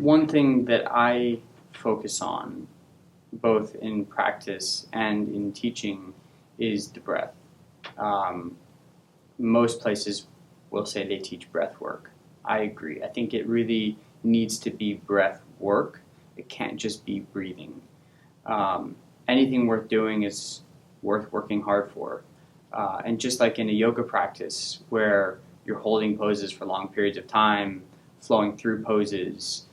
One thing that I focus on, both in practice and in teaching, is the breath. Um, Most places will say they teach breath work. I agree. I think it really needs to be breath work. It can't just be breathing. Anything worth doing is worth working hard for. And just like in a yoga practice where you're holding poses for long periods of time, flowing through poses,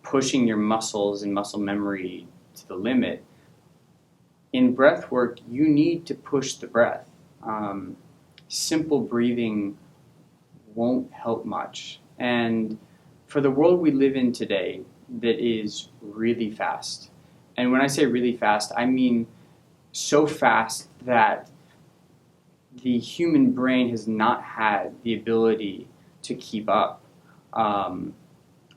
pushing your muscles and muscle memory to the limit, in breath work, you need to push the breath. Simple breathing won't help much. And for the world we live in today that is really fast, and when I say really fast, I mean so fast that the human brain has not had the ability to keep up.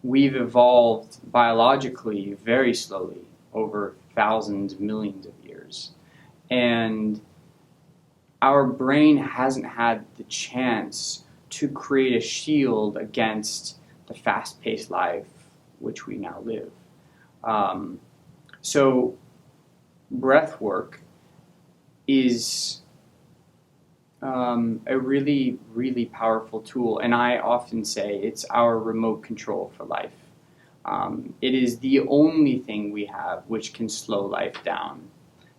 We've evolved biologically very slowly over thousands, millions of years. And our brain hasn't had the chance to create a shield against the fast-paced life which we now live. So breath work is a really, really powerful tool, and I often say it's our remote control for life. It is the only thing we have which can slow life down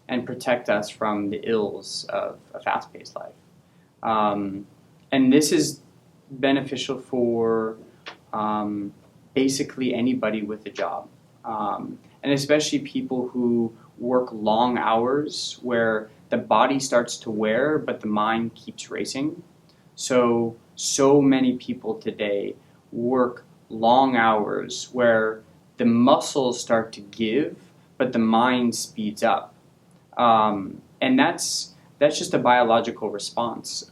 and protect us from the ills of a fast-paced life. And this is beneficial for basically anybody with a job, and especially people who work long hours where the body starts to wear but the mind keeps racing. So many people today work long hours where the muscles start to give but the mind speeds up. And that's just a biological response.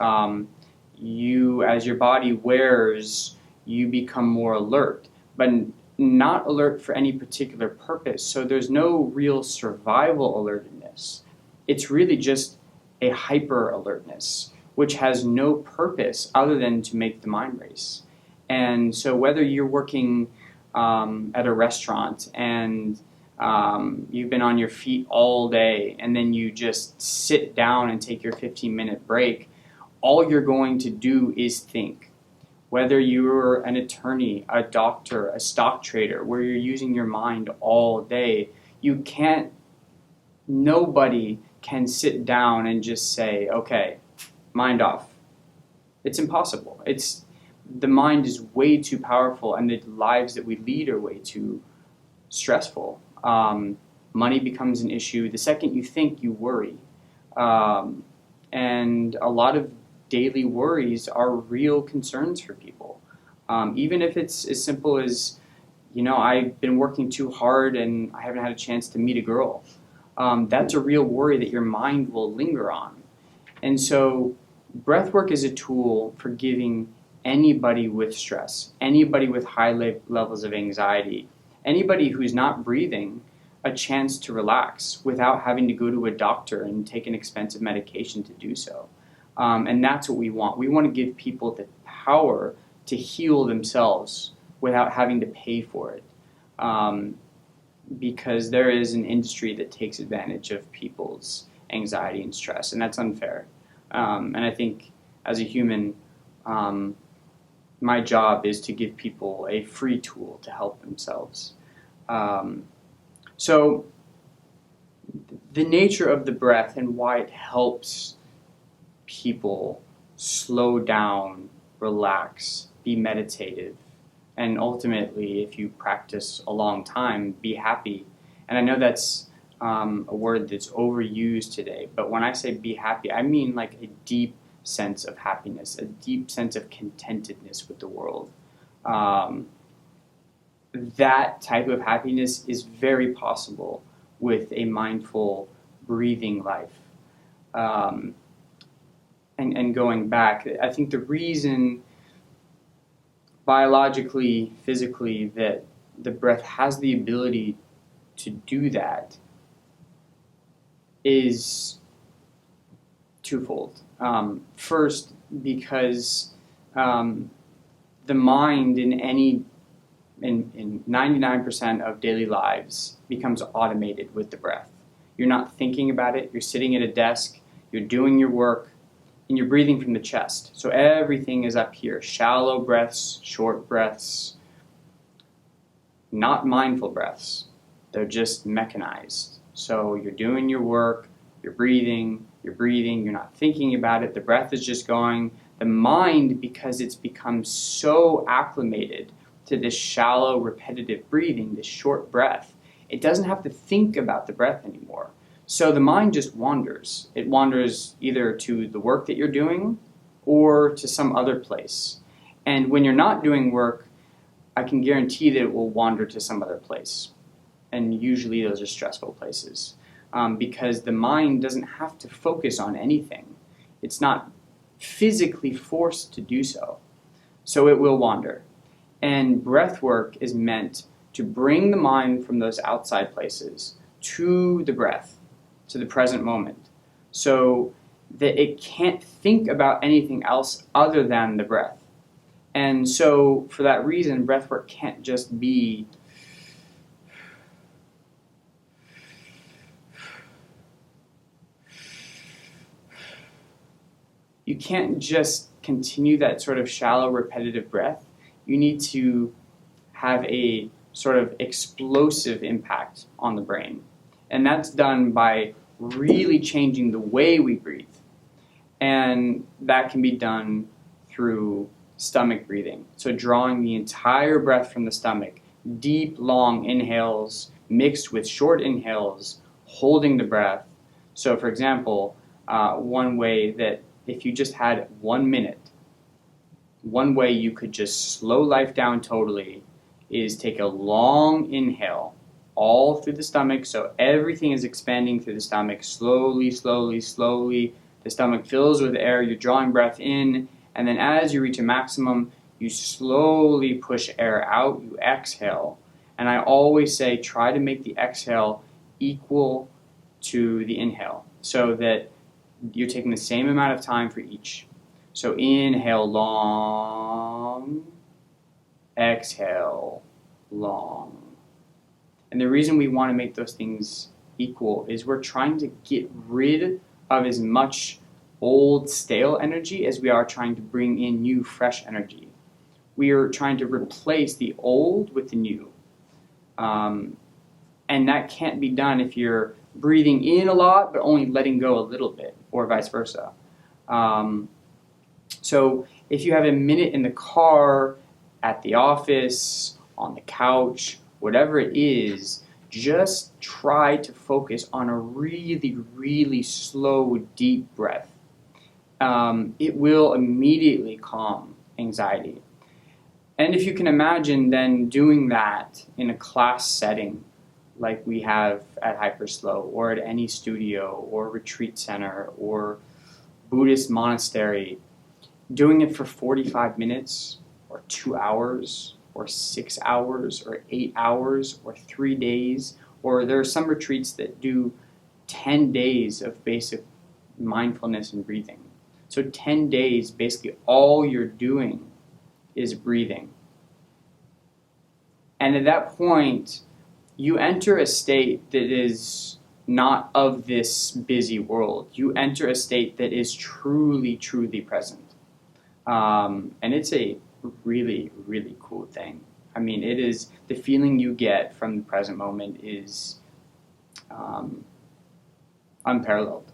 You, as your body wears, you become more alert, but not alert for any particular purpose. So there's no real survival alertness. It's really just a hyper alertness, which has no purpose other than to make the mind race. And so whether you're working at a restaurant and you've been on your feet all day and then you just sit down and take your 15-minute break, all you're going to do is think. Whether you're an attorney, a doctor, a stock trader, where you're using your mind all day, nobody can sit down and just say, okay, mind off. It's impossible. The mind is way too powerful, and the lives that we lead are way too stressful. Money becomes an issue. The second you think, you worry. And a lot of daily worries are real concerns for people. Even if it's as simple as, I've been working too hard and I haven't had a chance to meet a girl. That's a real worry that your mind will linger on. And so breathwork is a tool for giving anybody with stress, anybody with high levels of anxiety, anybody who's not breathing, a chance to relax without having to go to a doctor and take an expensive medication to do so. And that's what we want. We want to give people the power to heal themselves without having to pay for it. Because there is an industry that takes advantage of people's anxiety and stress, and that's unfair. And I think as a human, my job is to give people a free tool to help themselves. So the nature of the breath and why it helps people slow down, relax, be meditative, and ultimately, if you practice a long time, be happy. And I know that's a word that's overused today, but when I say be happy, I mean like a deep sense of happiness, a deep sense of contentedness with the world. That type of happiness is very possible with a mindful, breathing life. And going back, I think the reason biologically, physically, that the breath has the ability to do that is twofold. First, because the mind in any in 99% of daily lives becomes automated with the breath. You're not thinking about it, you're sitting at a desk, you're doing your work, and you're breathing from the chest. So everything is up here. Shallow breaths, short breaths, not mindful breaths. They're just mechanized. So you're doing your work, you're breathing, you're not thinking about it, the breath is just going. The mind, because it's become so acclimated to this shallow, repetitive breathing, this short breath, it doesn't have to think about the breath anymore. So the mind just wanders. It wanders either to the work that you're doing or to some other place. And when you're not doing work, I can guarantee that it will wander to some other place. And usually those are stressful places. Because the mind doesn't have to focus on anything. It's not physically forced to do so. So it will wander. And breath work is meant to bring the mind from those outside places to the breath, to the present moment, so that it can't think about anything else other than the breath. And so for that reason, breath work can't just be you can't just continue that sort of shallow, repetitive breath. You need to have a sort of explosive impact on the brain. And that's done by really changing the way we breathe. And that can be done through stomach breathing. So drawing the entire breath from the stomach, deep, long inhales mixed with short inhales, holding the breath. So for example, one way that if you just had 1 minute, one way you could just slow life down totally is take a long inhale all through the stomach, so everything is expanding through the stomach, slowly, slowly, slowly. The stomach fills with air, you're drawing breath in, and then as you reach a maximum, you slowly push air out, you exhale. And I always say try to make the exhale equal to the inhale, so that you're taking the same amount of time for each. So inhale long, exhale long. And the reason we want to make those things equal is we're trying to get rid of as much old, stale energy as we are trying to bring in new, fresh energy. We are trying to replace the old with the new. And that can't be done if you're breathing in a lot but only letting go a little bit, or vice versa. So if you have a minute in the car, at the office, on the couch, whatever it is, just try to focus on a really, really slow, deep breath. It will immediately calm anxiety. And if you can imagine then doing that in a class setting, like we have at Hyperslow, or at any studio, or retreat center, or Buddhist monastery, doing it for 45 minutes, or 2 hours, or 6 hours, or 8 hours, or 3 days, or there are some retreats that do 10 days of basic mindfulness and breathing. So 10 days, basically all you're doing is breathing. And at that point, you enter a state that is not of this busy world. You enter a state that is truly, truly present. And it's a really, really cool thing. I mean, it is, the feeling you get from the present moment is unparalleled.